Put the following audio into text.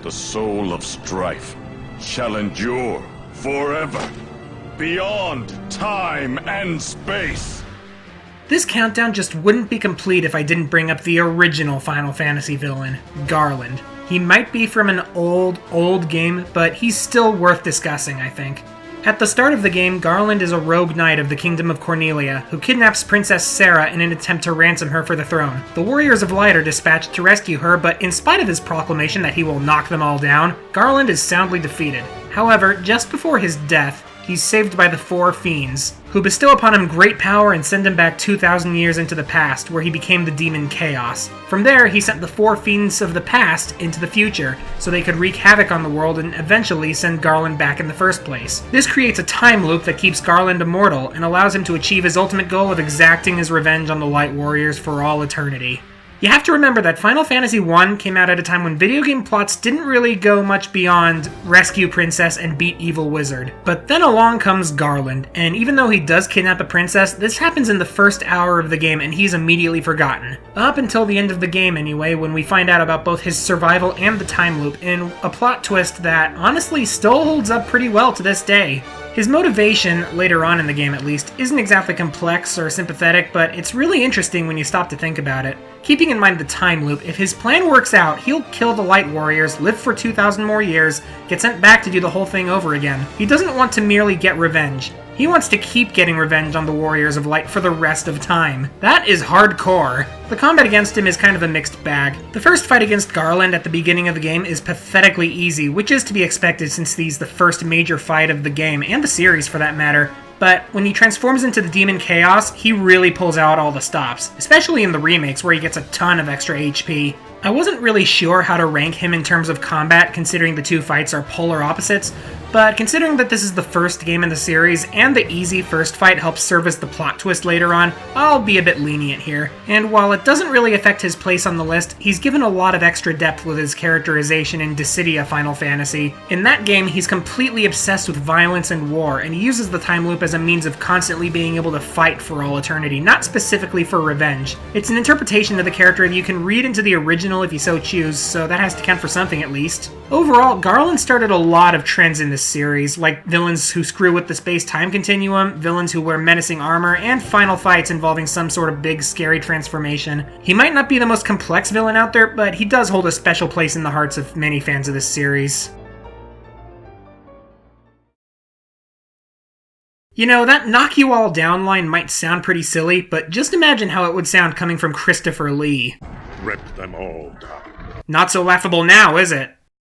the soul of strife, shall endure forever, beyond time and space. This countdown just wouldn't be complete if I didn't bring up the original Final Fantasy villain, Garland. He might be from an old game, but he's still worth discussing, I think. At the start of the game, Garland is a rogue knight of the Kingdom of Cornelia, who kidnaps Princess Sarah in an attempt to ransom her for the throne. The Warriors of Light are dispatched to rescue her, but in spite of his proclamation that he will knock them all down, Garland is soundly defeated. However, just before his death, he's saved by the Four Fiends, who bestow upon him great power and send him back 2,000 years into the past, where he became the demon Chaos. From there, he sent the Four Fiends of the past into the future, so they could wreak havoc on the world and eventually send Garland back in the first place. This creates a time loop that keeps Garland immortal, and allows him to achieve his ultimate goal of exacting his revenge on the Light Warriors for all eternity. You have to remember that Final Fantasy I came out at a time when video game plots didn't really go much beyond rescue princess and beat evil wizard. But then along comes Garland, and even though he does kidnap a princess, this happens in the first hour of the game and he's immediately forgotten. Up until the end of the game anyway, when we find out about both his survival and the time loop, in a plot twist that honestly still holds up pretty well to this day. His motivation, later on in the game at least, isn't exactly complex or sympathetic, but it's really interesting when you stop to think about it. Keeping in mind the time loop, if his plan works out, he'll kill the Light Warriors, live for 2,000 more years, get sent back to do the whole thing over again. He doesn't want to merely get revenge. He wants to keep getting revenge on the Warriors of Light for the rest of time. That is hardcore. The combat against him is kind of a mixed bag. The first fight against Garland at the beginning of the game is pathetically easy, which is to be expected since he's the first major fight of the game, and the series for that matter. But when he transforms into the Demon Chaos, he really pulls out all the stops, especially in the remakes where he gets a ton of extra HP. I wasn't really sure how to rank him in terms of combat, considering the two fights are polar opposites, but considering that this is the first game in the series, and the easy first fight helps serve as the plot twist later on, I'll be a bit lenient here. And while it doesn't really affect his place on the list, he's given a lot of extra depth with his characterization in Dissidia Final Fantasy. In that game, he's completely obsessed with violence and war, and he uses the time loop as a means of constantly being able to fight for all eternity, not specifically for revenge. It's an interpretation of the character that you can read into the original if you so choose, so that has to count for something at least. Overall, Garland started a lot of trends in this series, like villains who screw with the space-time continuum, villains who wear menacing armor, and final fights involving some sort of big, scary transformation. He might not be the most complex villain out there, but he does hold a special place in the hearts of many fans of this series. You know, that knock you all down line might sound pretty silly, but just imagine how it would sound coming from Christopher Lee. Rip them all down. Not so laughable now, is it?